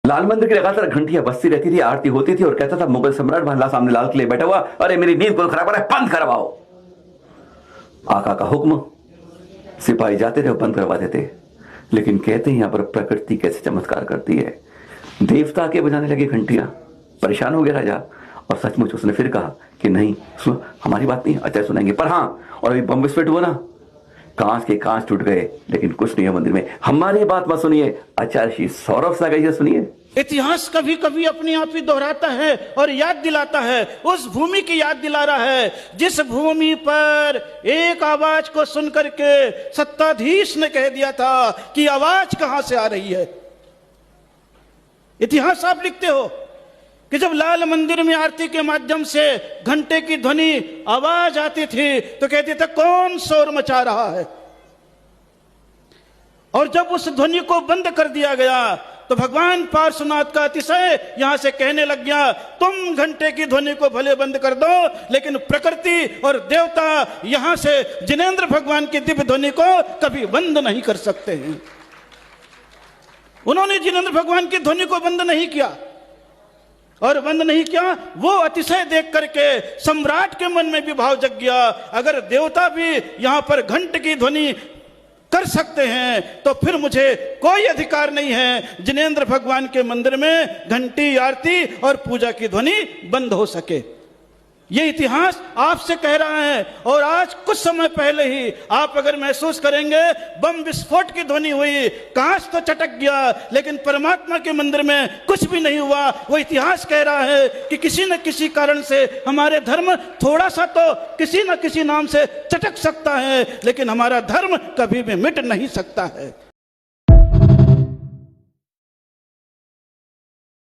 लाल मंदिर की लगातार घंटियां बजती रहती थी, आरती होती थी और कहता था मुगल सम्राट महल्ला सामने लाल किले बैठा हुआ, अरे मेरी नींद को खराब है, बंद करवाओ। आका का हुक्म, सिपाही जाते थे और बंद करवा देते। लेकिन कहते हैं यहां पर प्रकृति कैसे चमत्कार करती है। देवता के बजाने लगे घंटियां, परेशान हो गया राजा और सचमुच उसने फिर कहा कि नहीं सुन, हमारी बात नहीं, अच्छा सुनेंगे, पर हां, और अभी बम विस्फोट हुआ ना, कांच के कांच टूट गए लेकिन कुछ नहीं है मंदिर में, हमारी बात मत सुनिए, आचार्य श्री सौरभ सा गई सुनिए। इतिहास कभी कभी अपने आप ही दोहराता है और याद दिलाता है, उस भूमि की याद दिला रहा है जिस भूमि पर एक आवाज को सुनकर के सत्ताधीश ने कह दिया था कि आवाज कहां से आ रही है। इतिहास आप लिखते हो कि जब लाल मंदिर में आरती के माध्यम से घंटे की ध्वनि आवाज आती थी तो कहते थे कौन शोर मचा रहा है, और जब उस ध्वनि को बंद कर दिया गया तो भगवान पार्श्वनाथ का अतिशय यहां से कहने लग गया, तुम घंटे की ध्वनि को भले बंद कर दो लेकिन प्रकृति और देवता यहां से जिनेंद्र भगवान की दिव्य ध्वनि को कभी बंद नहीं कर सकते हैं। उन्होंने जिनेंद्र भगवान की ध्वनि को बंद नहीं किया, और बंद नहीं किया, वो अतिशय देख करके सम्राट के मन में भी भाव जग गया, अगर देवता भी यहां पर घंट की ध्वनि कर सकते हैं तो फिर मुझे कोई अधिकार नहीं है जिनेंद्र भगवान के मंदिर में घंटी, आरती और पूजा की ध्वनि बंद हो सके। ये इतिहास आपसे कह रहा है। और आज कुछ समय पहले ही आप अगर महसूस करेंगे, बम विस्फोट की ध्वनि हुई, कांच तो चटक गया लेकिन परमात्मा के मंदिर में कुछ भी नहीं हुआ। वो इतिहास कह रहा है कि किसी न किसी कारण से हमारे धर्म थोड़ा सा तो किसी न किसी नाम से चटक सकता है लेकिन हमारा धर्म कभी भी मिट नहीं सकता है।